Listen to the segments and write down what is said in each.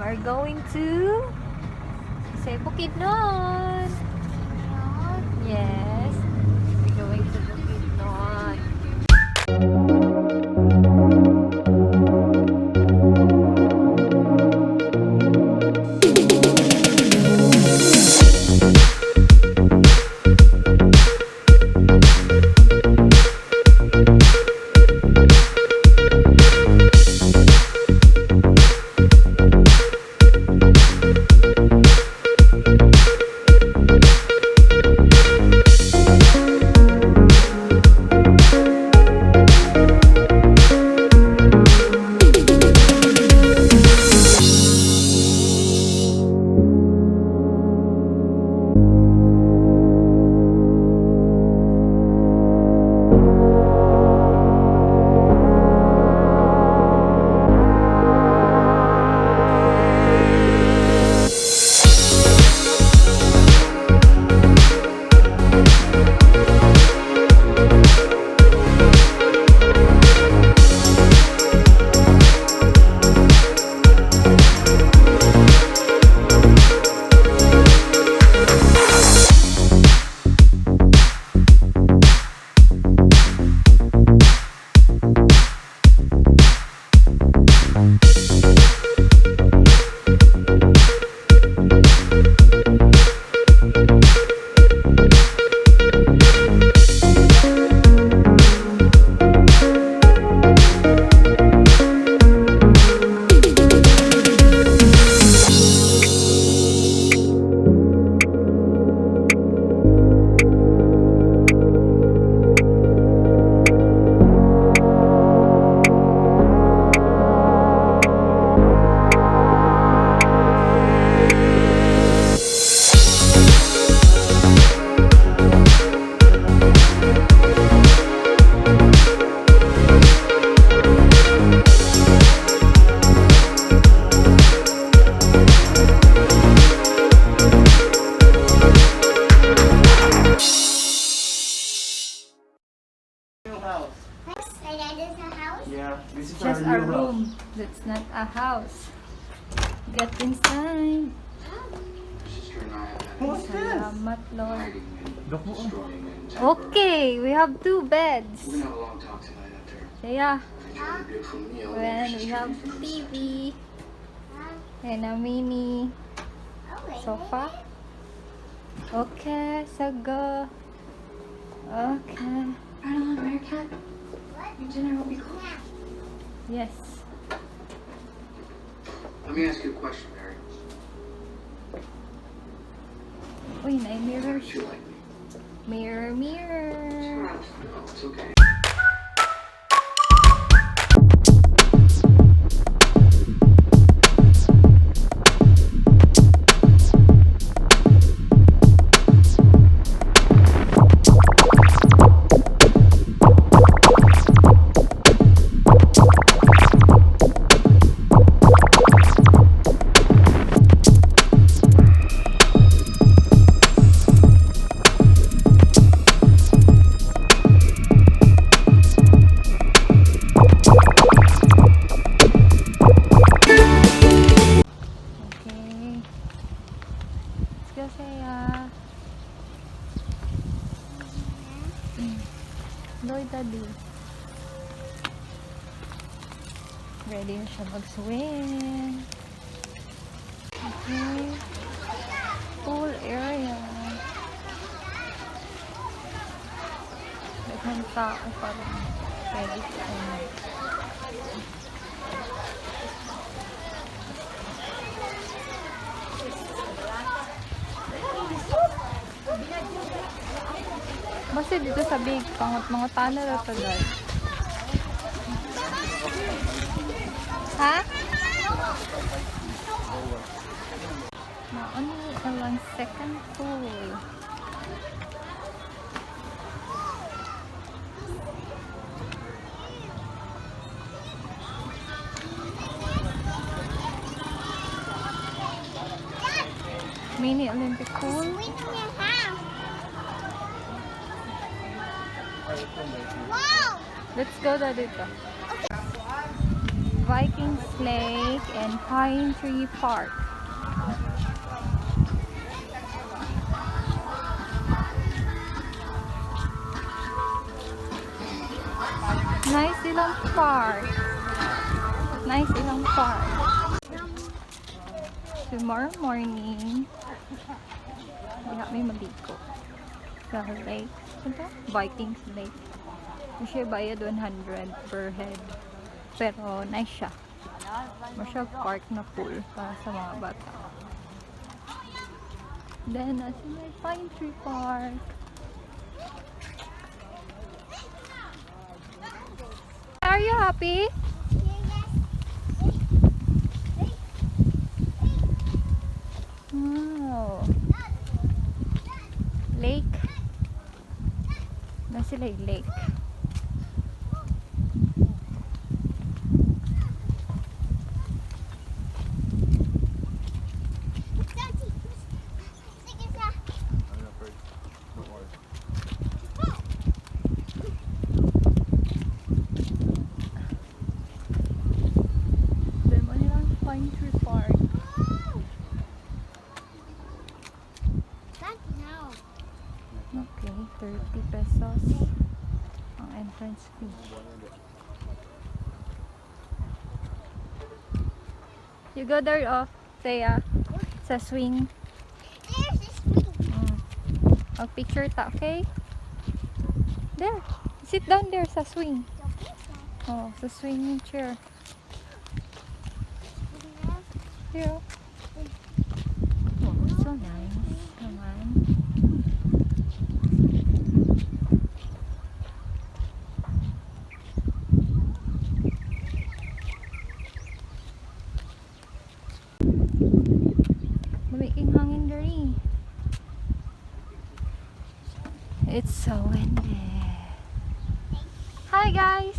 are going to say Bukidnon. Yes, we're going to Bukidnon. Yeah, this is Just our a new room. house. That's not a house. Get inside. What's this? Salamat, Lord. Doko. Okay, we have 2 beds. We're gonna have a long talk tonight after Yeah, enjoying a beautiful meal. when we have TV and a mini sofa. Okay, so go. Okay. Madeline, Bearcat, your dinner will be cold. Yes. Let me ask you a question, Mary. Uy, na-mirror Don't you siya. like me? Mirror, mirror. No, it's okay. Okay. Let's go, Saya. Loy, Daddy. Ready na siya mag-swim. Okay. Pool area. Daghang tao pa rin. Pwede ko. Basta dito sa big mga tanah na to, guys. Ha? Ano lang second pool. Mini Olympic pool. Wow! Let's go na dito. Vikings Lake and Pine Tree Park. Nice ilang park. Nice ilang park. Tomorrow morning, may maligo sa lake. Ito? Vikings Lake. Kasi bayad 100 per head. Pero nice siya. Masya park na pool para sa mga bata. Then, as in my Pine Tree Park. Are you happy? Wow. Lake. Na sila yung lake. Pine Tree Park. Okay, 30 pesos ang entrance fee. You go there, oh, Thea, sa swing. Mag-picture ta, okay? There, sit down there sa swing. Oh, sa swing chair. Here. Oh, so nice. Come on. Mabiking hangin dari. It's so windy. Hi guys.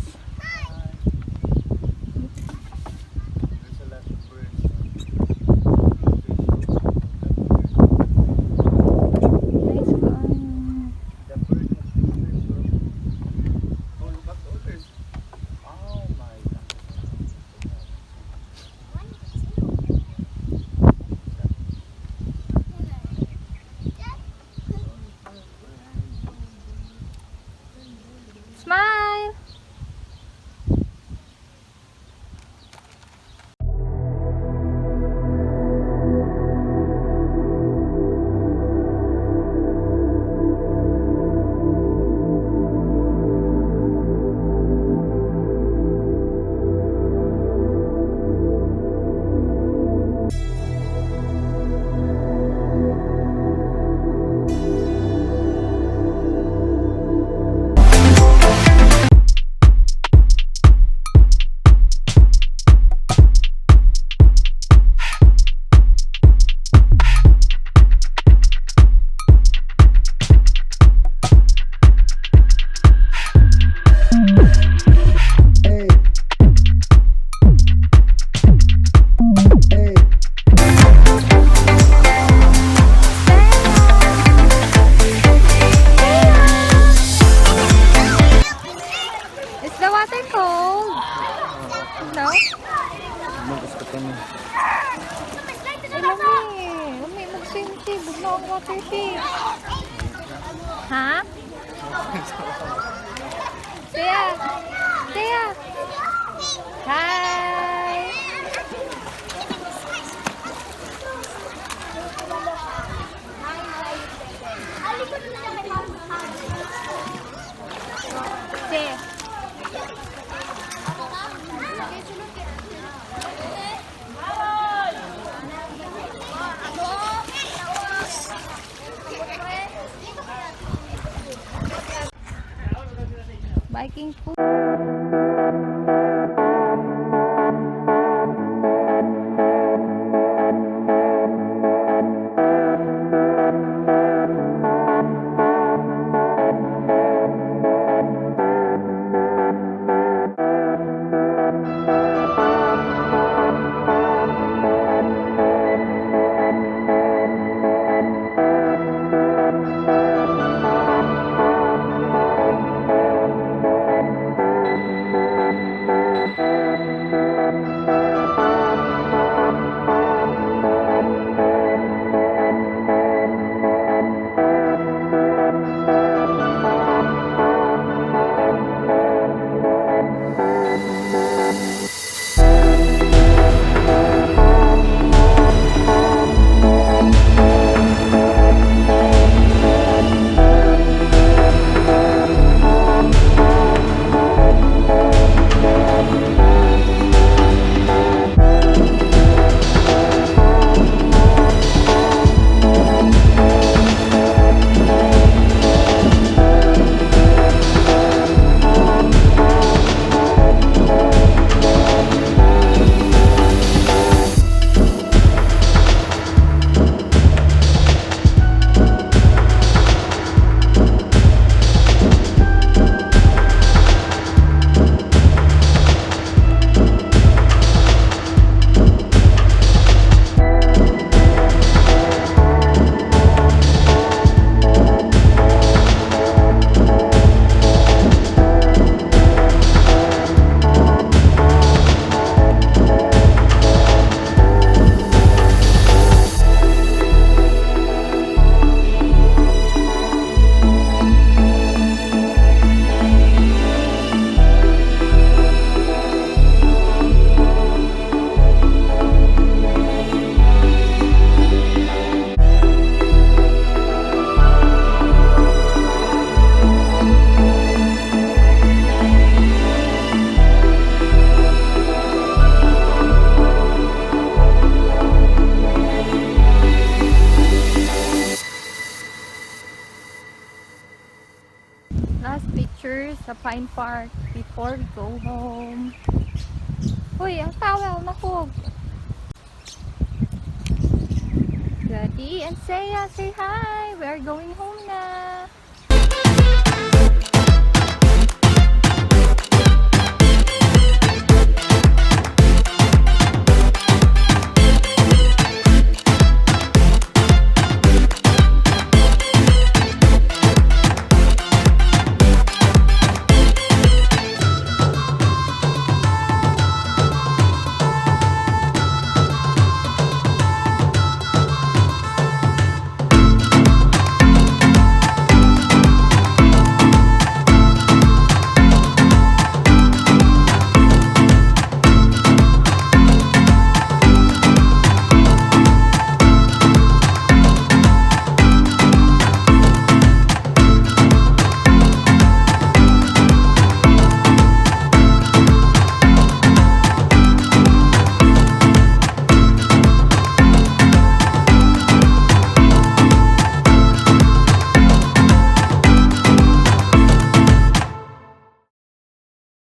Smile! Ha? Tia! Tia! Hi! Tia! Biking food. Alpine Park before we go home. Uy, ang towel, nakog. Daddy and Saya, say hi. We are going home na.